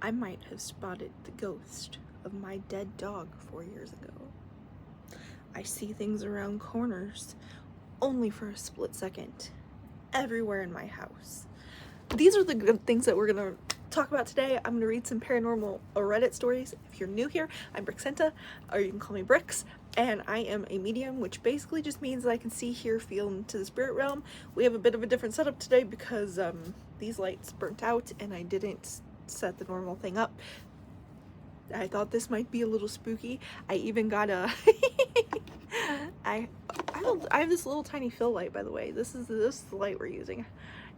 I might have spotted the ghost of my dead dog 4 years ago. I see things around corners only for a split second, everywhere in my house. These are the good things that we're gonna talk about today. I'm gonna read some paranormal Reddit stories. If you're new here, I'm Brixenta, or you can call me Brix, and I am a medium, which basically just means that I can see, hear, feel into the spirit realm. We have a bit of a different setup today because these lights burnt out and I didn't set the normal thing up. I thought this might be a little spooky. I even got a I have this little tiny fill light, by the way. This is the light we're using.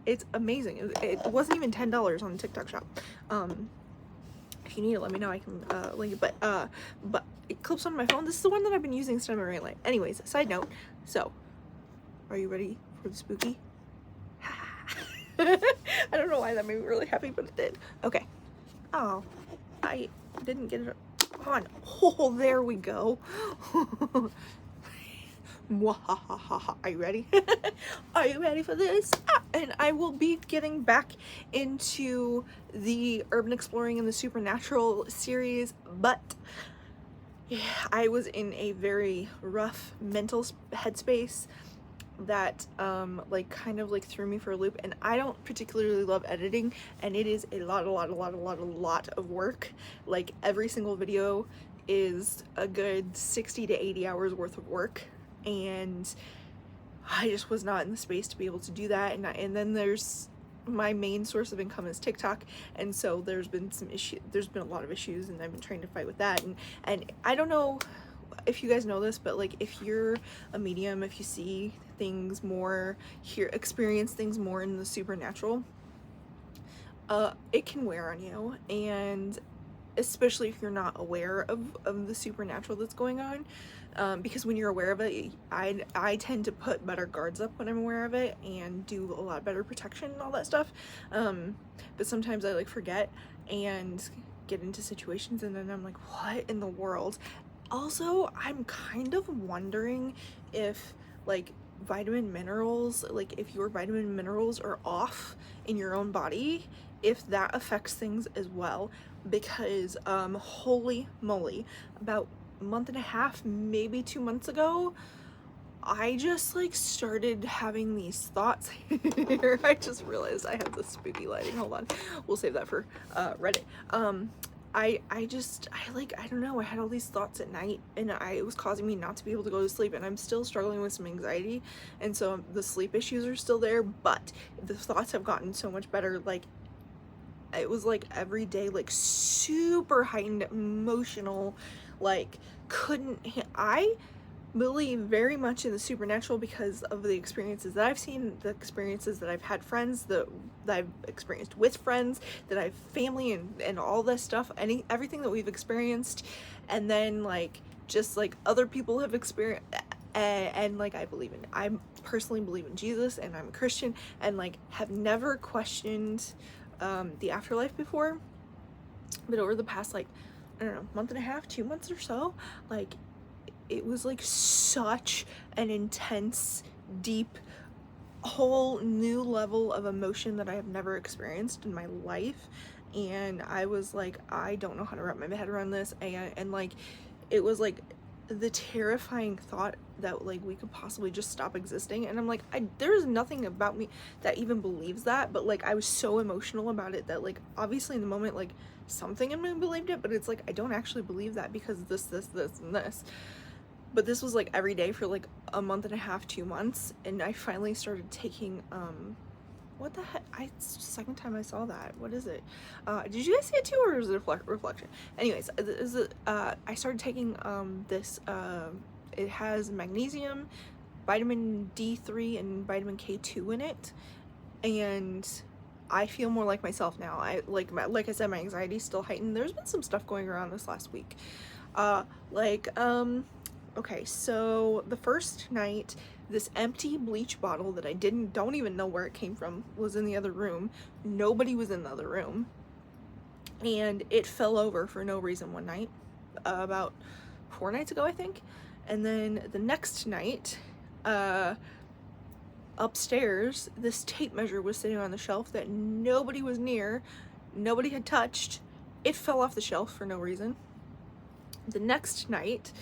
It's amazing. It wasn't even $10 on the TikTok shop. If you need it, let me know. I can link it. But it clips on my phone. This is the one that I've been using instead of my ring light. Anyways, side note. So, are you ready for the spooky? I don't know why that made me really happy, but it did. Okay. Oh, I didn't get it on. Oh, there we go. Are you ready? Are you ready for this? And I will be getting back into the urban exploring and the supernatural series, but yeah, I was in a very rough mental headspace that kind of threw me for a loop, and I don't particularly love editing, and it is a lot of work. Like, every single video is a good 60 to 80 hours worth of work, and I just was not in the space to be able to do that. And then there's my main source of income is TikTok, and so there's been a lot of issues, and I've been trying to fight with that, and I don't know if you guys know this, but like, if you're a medium, if you see things more, experience things more in the supernatural, it can wear on you, and especially if you're not aware of the supernatural that's going on, because when you're aware of it, I tend to put better guards up when I'm aware of it and do a lot better protection and all that stuff, but sometimes I forget and get into situations, and then I'm like, what in the world? Also, I'm kind of wondering if vitamin minerals, if your vitamin minerals are off in your own body, if that affects things as well, because holy moly, about a month and a half, maybe 2 months ago, I just started having these thoughts here. I just realized I have the spooky lighting. Hold on, we'll save that for Reddit. I don't know, I had all these thoughts at night, and it was causing me not to be able to go to sleep, and I'm still struggling with some anxiety, and so the sleep issues are still there, but the thoughts have gotten so much better. It was every day, super heightened, emotional, I believe very much in the supernatural because of the experiences that I've seen, the experiences that I've had friends, that I've experienced with friends, that I've family, and all this stuff, everything that we've experienced, and then just other people have experienced, and I personally believe in Jesus, and I'm a Christian, and have never questioned the afterlife before, but over the past I don't know, month and a half, 2 months or so, it was such an intense, deep, whole new level of emotion that I have never experienced in my life, and I was I don't know how to wrap my head around this, and it was the terrifying thought that we could possibly just stop existing, and I'm there's nothing about me that even believes that, but I was so emotional about it that obviously in the moment something in me believed it, but it's I don't actually believe that because this and this. But this was every day for a month and a half, 2 months, and I finally started taking what the heck? It's the second time I saw that. What is it? Did you guys see it too, or is it a reflection? Anyways, I started taking this. It has magnesium, vitamin D3, and vitamin K2 in it, and I feel more like myself now. Like I said, my anxiety is still heightened. There's been some stuff going around this last week. Okay, so the first night, this empty bleach bottle that I don't even know where it came from was in the other room. Nobody was in the other room, and it fell over for no reason one night, about 4 nights ago, I think. And then the next night, upstairs, this tape measure was sitting on the shelf that nobody was near, nobody had touched, it fell off the shelf for no reason. The next night,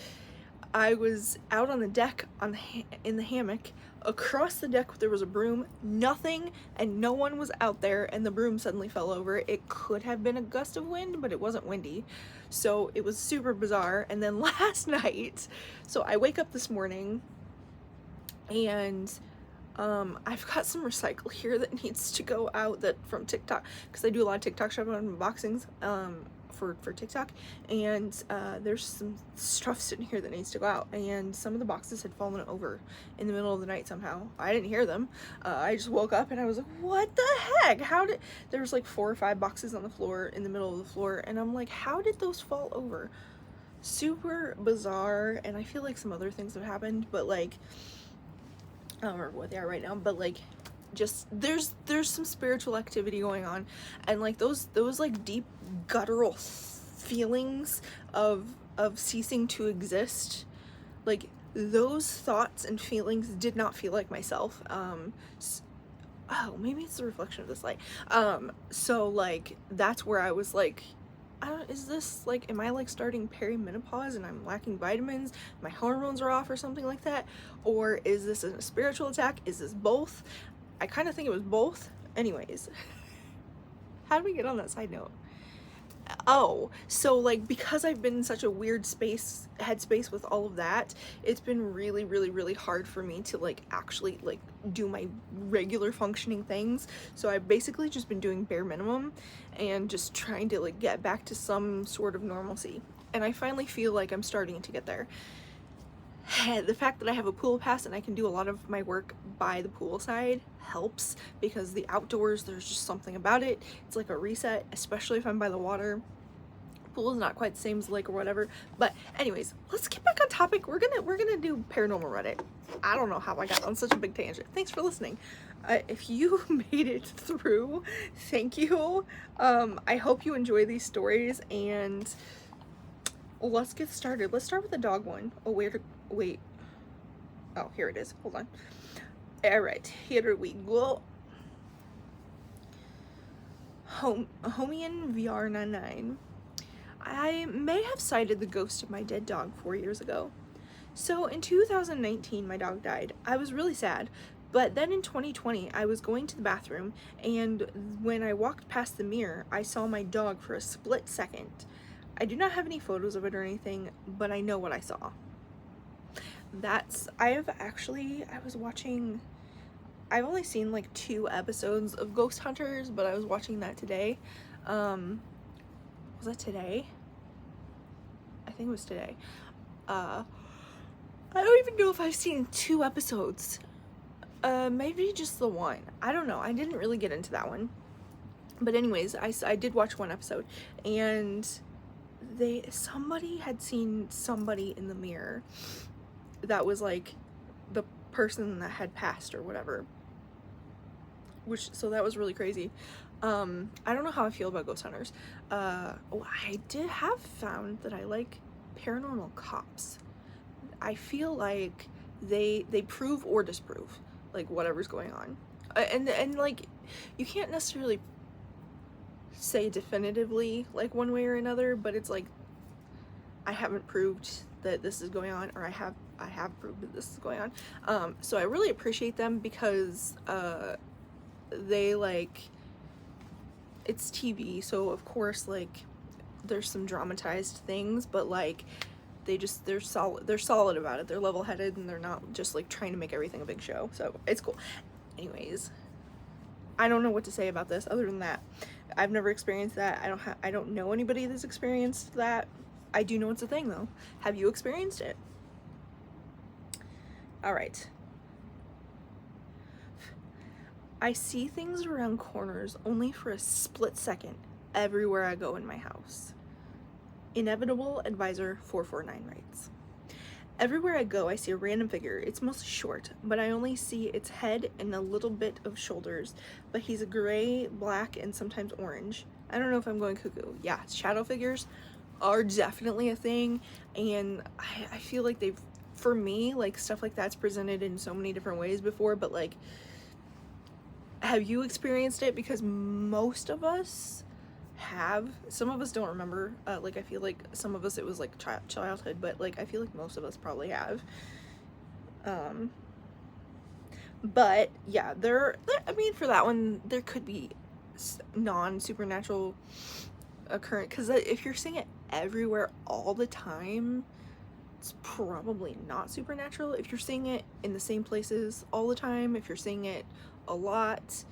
I was out on the deck in the hammock. Across the deck there was a broom, nothing, and no one was out there, and the broom suddenly fell over. It could have been a gust of wind, but it wasn't windy, so it was super bizarre. And then last night, so I wake up this morning and I've got some recycle here that needs to go out, that from TikTok, because I do a lot of TikTok shop unboxings for TikTok, and there's some stuff sitting here that needs to go out, and some of the boxes had fallen over in the middle of the night somehow. I didn't hear them. I just woke up and I was like, what the heck? There was like 4 or 5 boxes on the floor, in the middle of the floor, and I'm like, how did those fall over? Super bizarre. And I feel like some other things have happened, but like, I don't remember what they are right now, but like, just there's some spiritual activity going on, and like those like deep guttural feelings of ceasing to exist, like those thoughts and feelings did not feel like myself. Oh, maybe it's the reflection of this light. So like that's where I was like, is this like, am I like starting perimenopause and I'm lacking vitamins, my hormones are off or something like that, or is this a spiritual attack? Is this both? I kind of think it was both. Anyways, how did we get on that side note? Oh, so like, because I've been in such a weird headspace with all of that, it's been really, really, really hard for me to like actually like do my regular functioning things. So I've basically just been doing bare minimum and just trying to like get back to some sort of normalcy. And I finally feel like I'm starting to get there. The fact that I have a pool pass and I can do a lot of my work by the pool side helps, because the outdoors, there's just something about it. It's like a reset, especially if I'm by the water. Pool is not quite the same as lake or whatever. But anyways, let's get back on topic. We're gonna do Paranormal Reddit. I don't know how I got on such a big tangent. Thanks for listening. If you made it through, thank you. I hope you enjoy these stories, and let's get started. Let's start with the dog one. Oh, wait. Oh, here it is. Hold on. All right, here we go. Homian VR99. I may have sighted the ghost of my dead dog 4 years ago. So in 2019, my dog died. I was really sad. But then in 2020, I was going to the bathroom, and when I walked past the mirror, I saw my dog for a split second. I do not have any photos of it or anything, but I know what I saw. I've only seen like 2 episodes of Ghost Hunters, but I was watching that today. Was that today? I think it was today. I don't even know if I've seen 2 episodes. Maybe just the one. I don't know. I didn't really get into that one. But anyways, I did watch 1 episode, and somebody had seen somebody in the mirror that was like the person that had passed or whatever, so that was really crazy. I don't know how I feel about ghost hunters. I did have found that I like paranormal cops. I feel like they prove or disprove like whatever's going on, and like you can't necessarily say definitively like one way or another, but it's like, I haven't proved that this is going on, or I have proved that this is going on. So I really appreciate them, because they like, it's TV, so of course like there's some dramatized things, but like they're solid about it. They're level-headed, and they're not just like trying to make everything a big show. So it's cool. Anyways, I don't know what to say about this other than that. I've never experienced that. I don't know anybody that's experienced that. I do know it's a thing though. Have you experienced it? All right. I see things around corners only for a split second everywhere I go in my house. Inevitable Advisor 449 writes, everywhere I go I see a random figure. It's mostly short, but I only see its head and a little bit of shoulders, but he's a gray, black, and sometimes orange. I don't know if I'm going cuckoo. Yeah, shadow figures are definitely a thing, and I feel like for me, like stuff like that's presented in so many different ways before, but like, have you experienced it? Because most of us have. Some of us don't remember. Like, I feel like some of us, it was like childhood, but like I feel like most of us probably have. But yeah, I mean, for that one, there could be non-supernatural occurrence, because if you're seeing it everywhere all the time, it's probably not supernatural. If you're seeing it in the same places all the time, if you're seeing it a lot,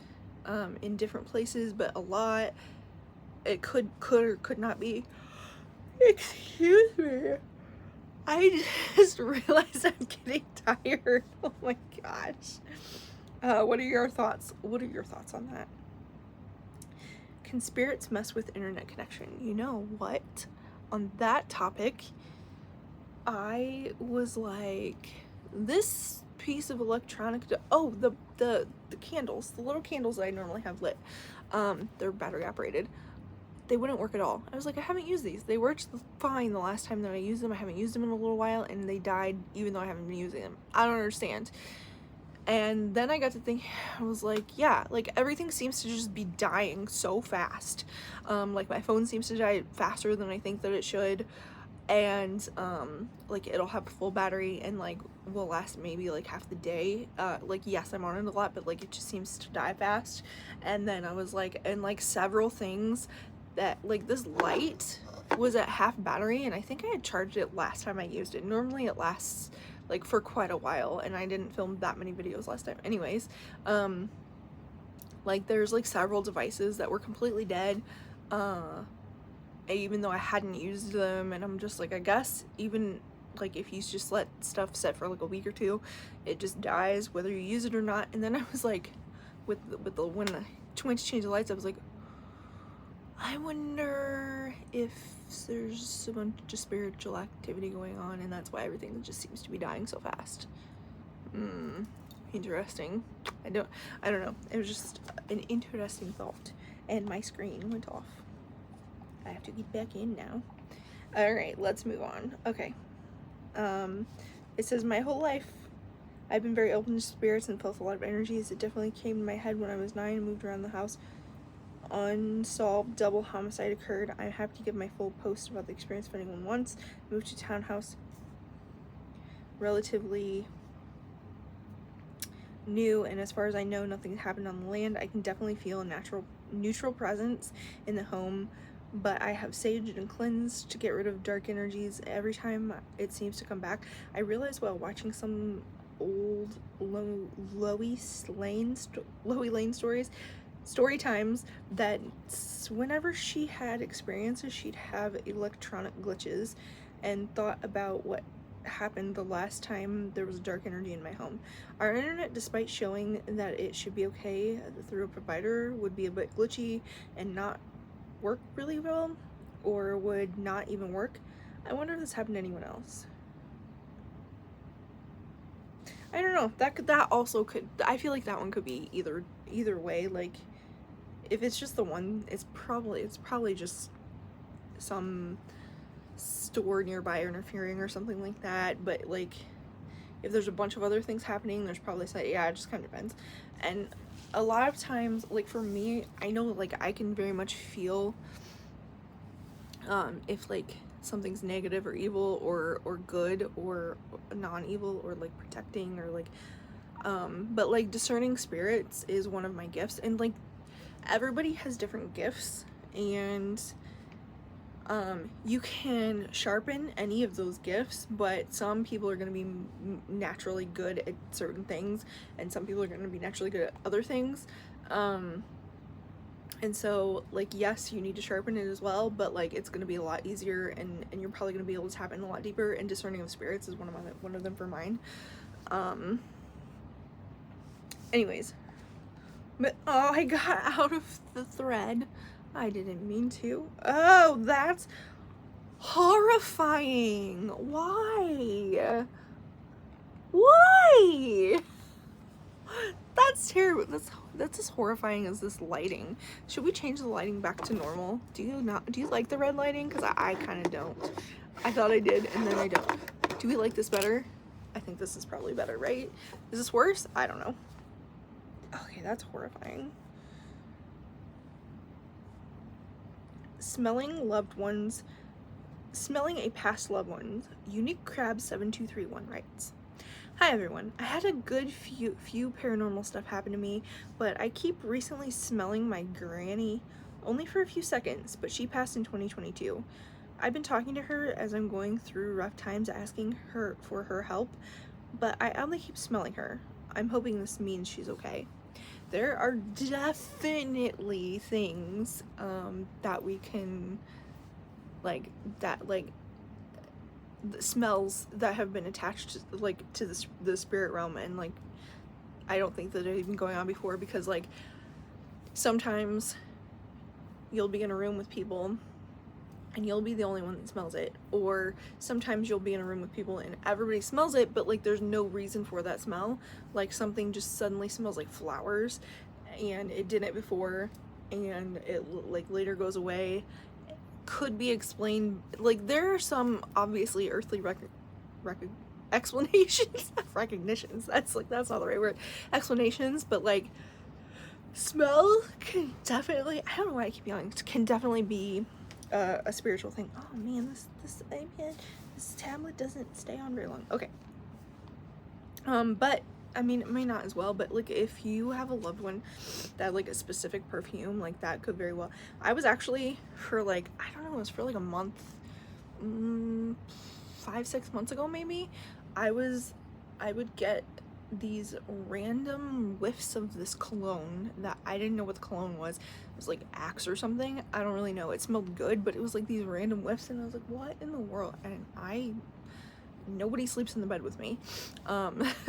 in different places, but a lot, it could or could not be. Excuse me. I just realized I'm getting tired. Oh my gosh. What are your thoughts? What are your thoughts on that? Can spirits mess with internet connection? You know what? On that topic, I was like, this piece of electronic, the candles, the little candles that I normally have lit, they're battery operated. They wouldn't work at all. I was like, I haven't used these. They worked fine the last time that I used them. I haven't used them in a little while, and they died even though I haven't been using them. I don't understand. And then I got to think, I was like, yeah, like everything seems to just be dying so fast. Like my phone seems to die faster than I think that it should. And like it'll have a full battery and like will last maybe like half the day. Like yes, I'm on it a lot, but like it just seems to die fast. And then I was like, and like several things that, like, this light was at half battery, and I think I had charged it last time I used it. Normally it lasts like for quite a while, and I didn't film that many videos last time anyways. Like there's like several devices that were completely dead, even though I hadn't used them, and I'm just like, I guess even like if you just let stuff set for like a week or two, it just dies whether you use it or not. And then I was like, with the when I went to change the lights, I was like, I wonder if there's a bunch of spiritual activity going on, and that's why everything just seems to be dying so fast. Interesting. I don't know. It was just an interesting thought, and my screen went off. I have to get back in now. All right, let's move on. Okay. It says, my whole life I've been very open to spirits and felt a lot of energies. It definitely came to my head when I was 9 and moved around the house. Unsolved double homicide occurred. I'm happy to give my full post about the experience if anyone wants. Moved to townhouse, relatively new, and as far as I know, nothing happened on the land. I can definitely feel a neutral presence in the home, but I have saged and cleansed to get rid of dark energies every time it seems to come back. I realized while watching some old Lois Lane story times that whenever she had experiences, she'd have electronic glitches, and thought about what happened the last time there was dark energy in my home. Our internet, despite showing that it should be okay through a provider, would be a bit glitchy and not work really well, or would not even work. I wonder if this happened to anyone else. I don't know. That also could. I feel like that one could be either way. Like, if it's just the one, it's probably just some store nearby interfering or something like that. But like, if there's a bunch of other things happening, there's probably yeah, it just kind of depends. And a lot of times, like for me, I know like I can very much feel if like something's negative or evil or good or non-evil or like protecting or like but like discerning spirits is one of my gifts, and like everybody has different gifts, and you can sharpen any of those gifts, but some people are going to be naturally good at certain things, and some people are going to be naturally good at other things. And so, like, yes, you need to sharpen it as well, but like it's going to be a lot easier, and you're probably going to be able to tap in a lot deeper. And discerning of spirits is one of them for mine. Anyways, but oh, I got out of the thread. I didn't mean to. Oh, that's horrifying. Why? Why? That's terrible. That's as horrifying as this lighting. Should we change the lighting back to normal? Do you like the red lighting? Because I kind of don't. I thought I did, and then I don't. Do we like this better? I think this is probably better, right? Is this worse? I don't know. Okay, that's horrifying. Smelling a past loved one's. Unique Crab 7231 writes, "Hi everyone. I had a good few paranormal stuff happen to me, but I keep recently smelling my granny, only for a few seconds, but she passed in 2022. I've been talking to her as I'm going through rough times, asking her for her help, but I only keep smelling her. I'm hoping this means she's okay." There are definitely things that we can, like, that, like, the smells that have been attached to, like, to the spirit realm, and, like, I don't think that they've been going on before, because, like, sometimes you'll be in a room with people and you'll be the only one that smells it, or sometimes you'll be in a room with people and everybody smells it, but, like, there's no reason for that smell. Like, something just suddenly smells like flowers and it didn't before, and it, like, later goes away. Could be explained, like, there are some obviously earthly explanations recognitions, that's not the right word, explanations, but, like, smell can definitely, I don't know why I keep yelling, can definitely be a spiritual thing. Oh man, this tablet doesn't stay on very long. Okay. But I mean, it may not as well, but, like, if you have a loved one that, like, a specific perfume, like, that could very well. I was actually, for, like, I don't know, it was for, like, a month, 5-6 months ago maybe, I would get these random whiffs of this cologne that I didn't know what the cologne was. It was like Axe or something. I don't really know. It smelled good, but it was like these random whiffs, and I was like, what in the world? And nobody sleeps in the bed with me.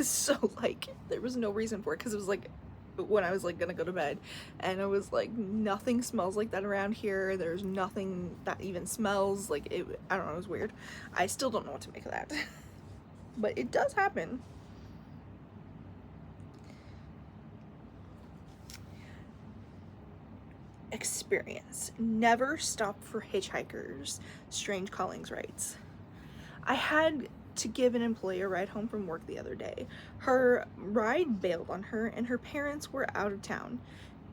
So, like, there was no reason for it, because it was like when I was, like, gonna go to bed, and I was like, nothing smells like that around here. There's nothing that even smells like it. I don't know, it was weird. I still don't know what to make of that. But it does happen. Experience. Never stop for hitchhikers. Strange Callings writes, "I had to give an employee a ride home from work the other day. Her ride bailed on her, and her parents were out of town.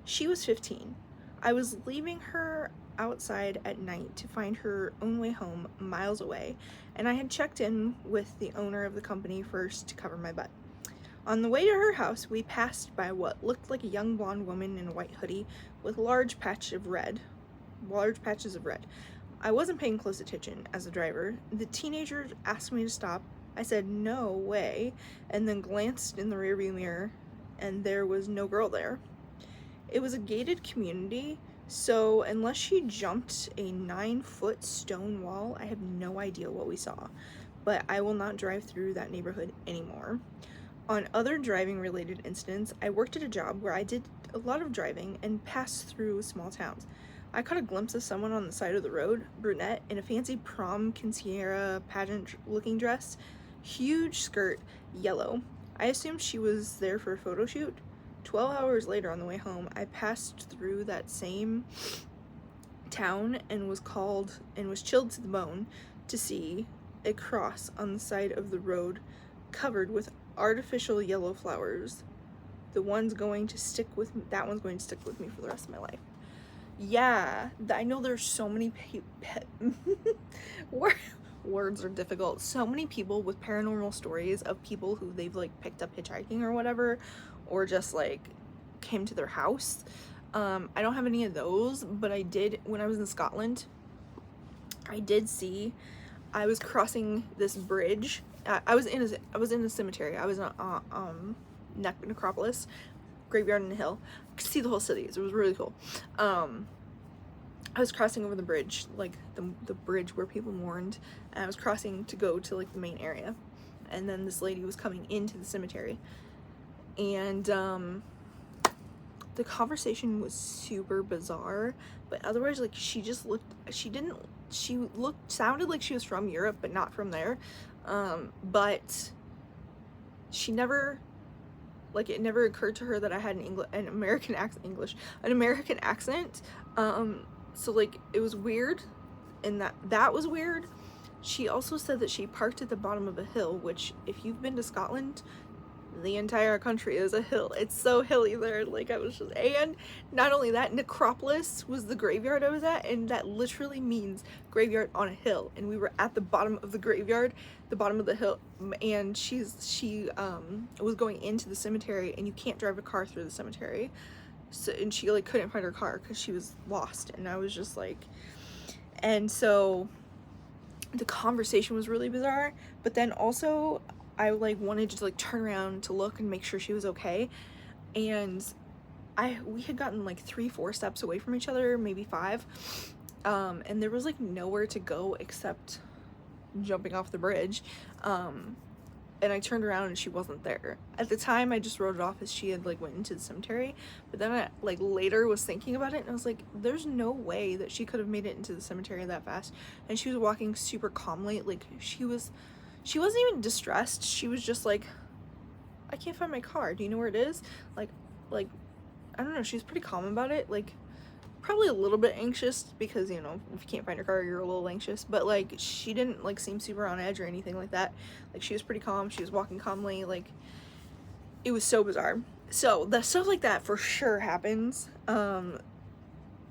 She was 15. I was leaving her outside at night to find her own way home miles away, and I had checked in with the owner of the company first to cover my butt. On the way to her house, we passed by what looked like a young blonde woman in a white hoodie with large patches of red. I wasn't paying close attention as a driver. The teenager asked me to stop. I said, no way, and then glanced in the rearview mirror, and there was no girl there. It was a gated community, so unless she jumped a 9-foot stone wall, I have no idea what we saw, but I will not drive through that neighborhood anymore. On other driving-related incidents, I worked at a job where I did a lot of driving and passed through small towns. I caught a glimpse of someone on the side of the road, brunette, in a fancy prom quinceañera pageant-looking dress, huge skirt, yellow. I assumed she was there for a photo shoot. 12 hours later on the way home, I passed through that same town and was chilled to the bone to see a cross on the side of the road covered with artificial yellow flowers. That one's going to stick with me for the rest of my life." Yeah, I know there's so many words are difficult. So many people with paranormal stories of people who they've, like, picked up hitchhiking or whatever, or just, like, came to their house. I don't have any of those, but I did when I was in Scotland. I was crossing this bridge. I was in a cemetery. I was in a necropolis, graveyard in the hill. I could see the whole city. So it was really cool. I was crossing over the bridge, like the bridge where people mourned, and I was crossing to go to, like, the main area, and then this lady was coming into the cemetery, and the conversation was super bizarre, but otherwise, like, sounded like she was from Europe, but not from there. But she never, like, it never occurred to her that I had an American accent. So, like, it was weird, and that was weird. She also said that she parked at the bottom of a hill, which, if you've been to Scotland, the entire country is a hill. It's so hilly there. Like, I was just, and not only that, Necropolis was the graveyard I was at, and that literally means graveyard on a hill. And we were at the bottom of the graveyard, the bottom of the hill, and she was going into the cemetery, and you can't drive a car through the cemetery. So, and she like couldn't find her car because she was lost, and I was just like, and so the conversation was really bizarre. But then also I like wanted to like turn around to look and make sure she was okay, and we had gotten like 3-4 steps away from each other, maybe 5, and there was like nowhere to go except jumping off the bridge, and I turned around and she wasn't there. At the time I just wrote it off as she had like went into the cemetery, but then I like later was thinking about it, and I was like, there's no way that she could have made it into the cemetery that fast. And she was walking super calmly, like she wasn't even distressed. She was just like, I can't find my car, do you know where it is? Like I don't know, she's pretty calm about it. Like, probably a little bit anxious because, you know, if you can't find your car, you're a little anxious, but like she didn't like seem super on edge or anything like that. Like, she was pretty calm, she was walking calmly. Like, it was so bizarre. So the stuff like that for sure happens.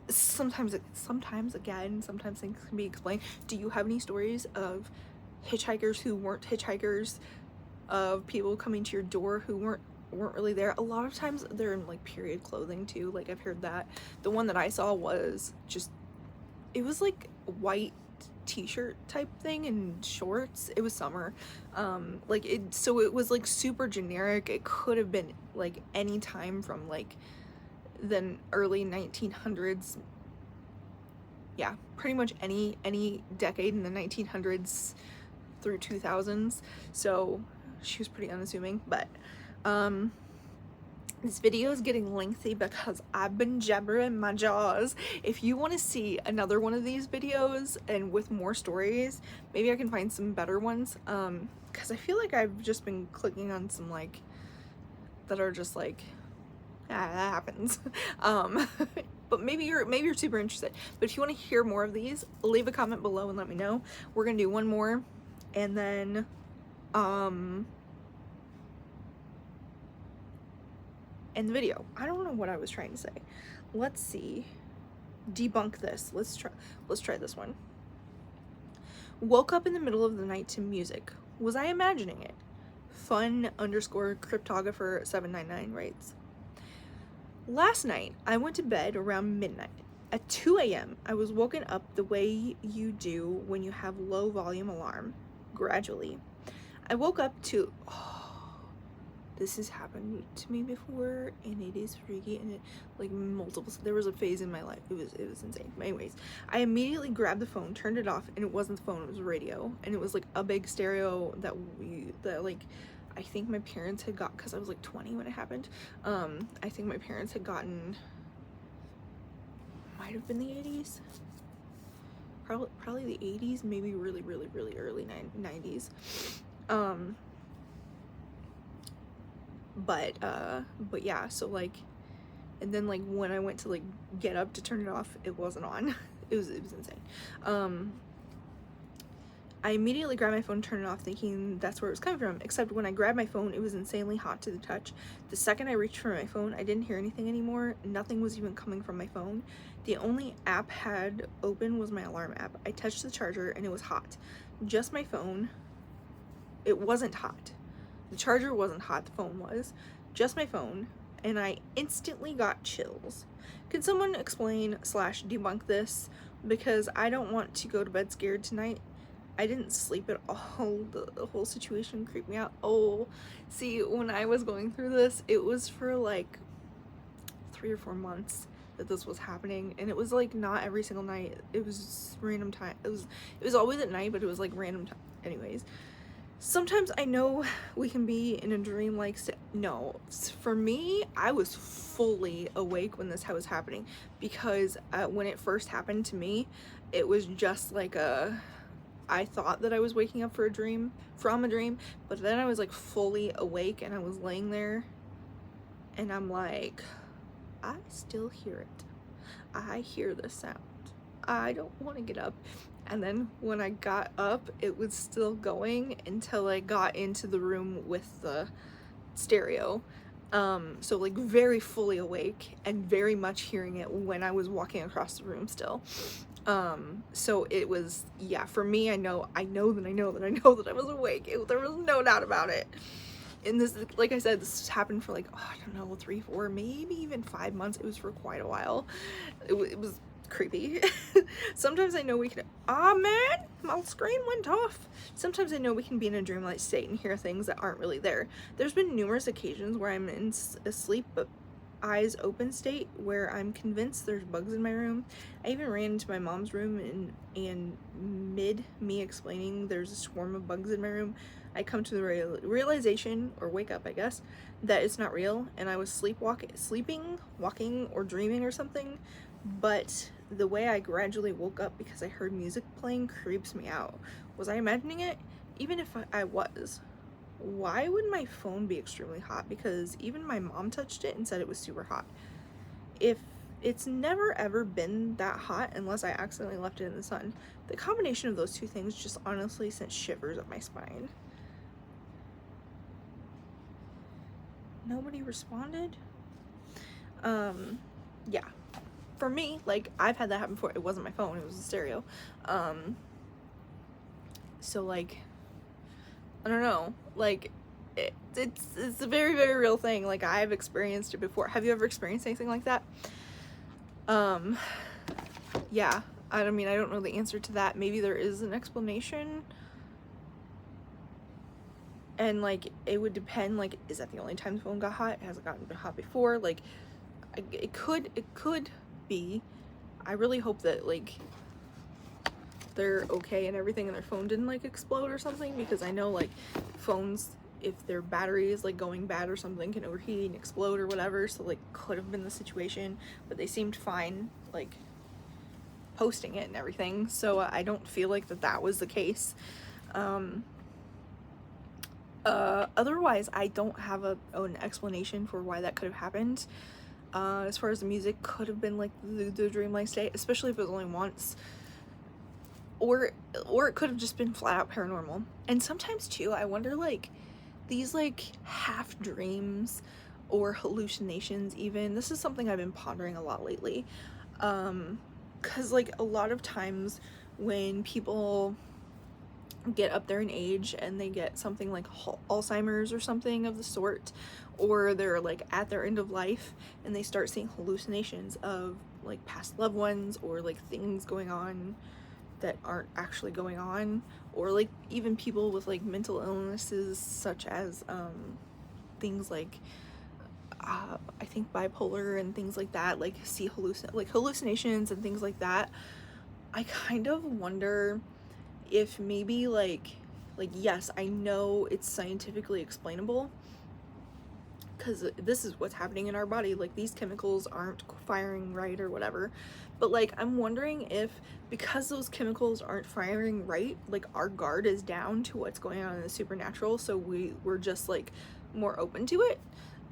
Sometimes things can be explained. Do you have any stories of hitchhikers who weren't hitchhikers, of people coming to your door who weren't really there? A lot of times they're in like period clothing too. Like, I've heard that. The one that I saw was just, it was like white t-shirt type thing and shorts. It was summer. So it was like super generic. It could have been like any time from like the early 1900s. Yeah, pretty much any decade in the 1900s through 2000s. So she was pretty unassuming. But this video is getting lengthy because I've been jabbering my jaws. If you want to see another one of these videos and with more stories, maybe I can find some better ones, because I feel like I've just been clicking on some like that are just like, that happens. But maybe you're super interested. But if you want to hear more of these, leave a comment below and let me know. We're gonna do one more, and then end the video. I don't know what I was trying to say. Let's see. Debunk this. Let's try this one. Woke up in the middle of the night to music. Was I imagining it? Fun_cryptographer 799 writes. Last night, I went to bed around midnight. At 2 a.m., I was woken up the way you do when you have low volume alarm, gradually. I woke up to, this has happened to me before, and it is freaky, and it, like, there was a phase in my life, it was insane. But anyways, I immediately grabbed the phone, turned it off, and it wasn't the phone, it was a radio, and it was like a big stereo that like, I think my parents had got, because I was like 20 when it happened. I think my parents had gotten, might have been the 80s, probably the 80s, maybe really early 90s. But yeah, so like, and then like when I went to like get up to turn it off, it wasn't on. it was insane. I immediately grabbed my phone and turned it off, thinking that's where it was coming from, except when I grabbed my phone, it was insanely hot to the touch. The second I reached for my phone, I didn't hear anything anymore. Nothing was even coming from my phone. The only app had open was my alarm app. I touched the charger and it was hot. Just my phone. It wasn't hot. The charger wasn't hot, the phone was. Just my phone, and I instantly got chills. Can someone explain / debunk this? Because I don't want to go to bed scared tonight. I didn't sleep at all. The whole situation creeped me out. Oh, see, when I was going through this, it was for like 3 or 4 months that this was happening, and it was like not every single night. It was random time. It was always at night, but it was like random time. Anyways, sometimes I know we can be in a dream-like state. No, for me, I was fully awake when this was happening, because when it first happened to me, it was just like I thought that I was waking up from a dream, but then I was like fully awake, and I was laying there, and I'm like, I still hear it. I hear the sound. I don't want to get up. And then when I got up, it was still going until I got into the room with the stereo. So like very fully awake and very much hearing it when I was walking across the room still. So it was, yeah, for me, I know that I was awake. There was no doubt about it. And this, like I said, this happened for like, oh, I don't know, 3, 4, maybe even 5 months. It was for quite a while. It was creepy. Sometimes I know we can, man, my screen went off. Sometimes I know we can be in a dreamlike state and hear things that aren't really there. There's been numerous occasions where I'm in a sleep but eyes open state where I'm convinced there's bugs in my room. I even ran into my mom's room and mid me explaining there's a swarm of bugs in my room, I come to the realization, or wake up I guess, that it's not real and I was sleeping, walking, or dreaming or something. But the way I gradually woke up because I heard music playing creeps me out. Was I imagining it? Even if I was, why would my phone be extremely hot? Because even my mom touched it and said it was super hot. If it's never ever been that hot unless I accidentally left it in the sun. The combination of those two things just honestly sent shivers up my spine. Nobody responded? Yeah. For me, like, I've had that happen before. It wasn't my phone, it was a stereo. So like, I don't know, like, it's a very, very real thing. Like, I've experienced it before. Have you ever experienced anything like that? Yeah, I mean, I don't know the answer to that. Maybe there is an explanation. And, like, it would depend, like, is that the only time the phone got hot? Has it gotten hot before? Like, it could be. I really hope that, like, they're okay and everything and their phone didn't, like, explode or something, because I know, like, phones, if their battery is, like, going bad or something, can overheat and explode or whatever, so, like, could have been the situation, but they seemed fine, like, posting it and everything, so I don't feel like that was the case. Otherwise, I don't have an explanation for why that could have happened. As far as the music, could have been like the dreamlike state, especially if it was only once, or it could have just been flat out paranormal. And sometimes too, I wonder, like, these like half dreams or hallucinations, even, this is something I've been pondering a lot lately, because like a lot of times when people get up there in age and they get something like Alzheimer's or something of the sort, or they're like at their end of life and they start seeing hallucinations of like past loved ones, or like things going on that aren't actually going on, or like even people with like mental illnesses such as things like I think bipolar and things like that, like see hallucinations and things like that. I kind of wonder if maybe like yes, I know it's scientifically explainable because this is what's happening in our body, like these chemicals aren't firing right or whatever, but like I'm wondering if because those chemicals aren't firing right, like our guard is down to what's going on in the supernatural, so we're just like more open to it.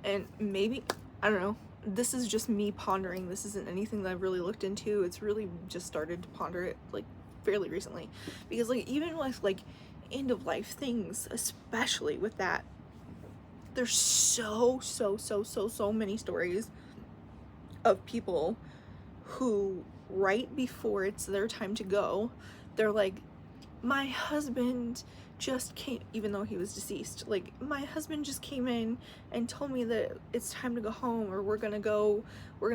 And maybe, I don't know, this is just me pondering, this isn't anything that I've really looked into, it's really just started to ponder it like fairly recently, because like even with like end of life things, especially with that, there's so many stories of people who right before it's their time to go, they're like, my husband just came, even though he was deceased, like my husband just came in and told me that it's time to go home, or we're gonna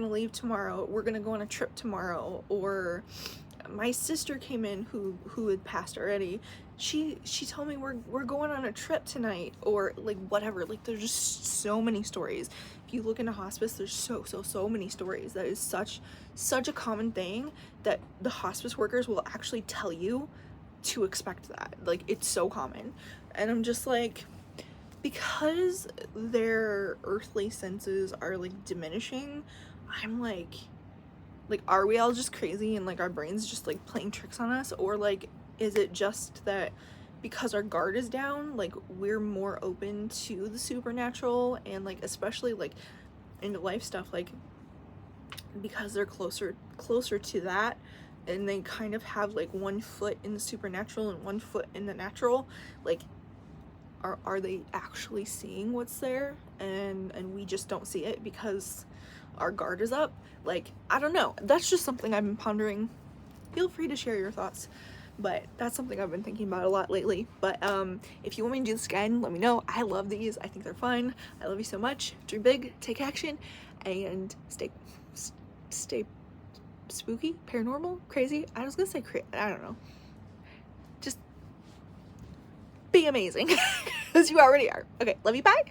leave tomorrow, we're gonna go on a trip tomorrow, or my sister came in who had passed already, she told me we're going on a trip tonight, or like whatever. Like there's just so many stories. If you look into hospice, there's so many stories. That is such a common thing that the hospice workers will actually tell you to expect that. Like it's so common. And I'm just like, because their earthly senses are like diminishing, I'm like, are we all just crazy and like our brains just like playing tricks on us? Or like, is it just that because our guard is down, like we're more open to the supernatural, and like especially like into life stuff, like because they're closer to that, and they kind of have like one foot in the supernatural and one foot in the natural, like are they actually seeing what's there, and we just don't see it because our guard is up? Like, I don't know. That's just something I've been pondering. Feel free to share your thoughts, but that's something I've been thinking about a lot lately. But if you want me to do this again, let me know. I love these. I think they're fun. I love you so much. Dream big, take action, and stay spooky, paranormal, crazy. I was gonna say I don't know. Just be amazing, because you already are. Okay, love you, bye.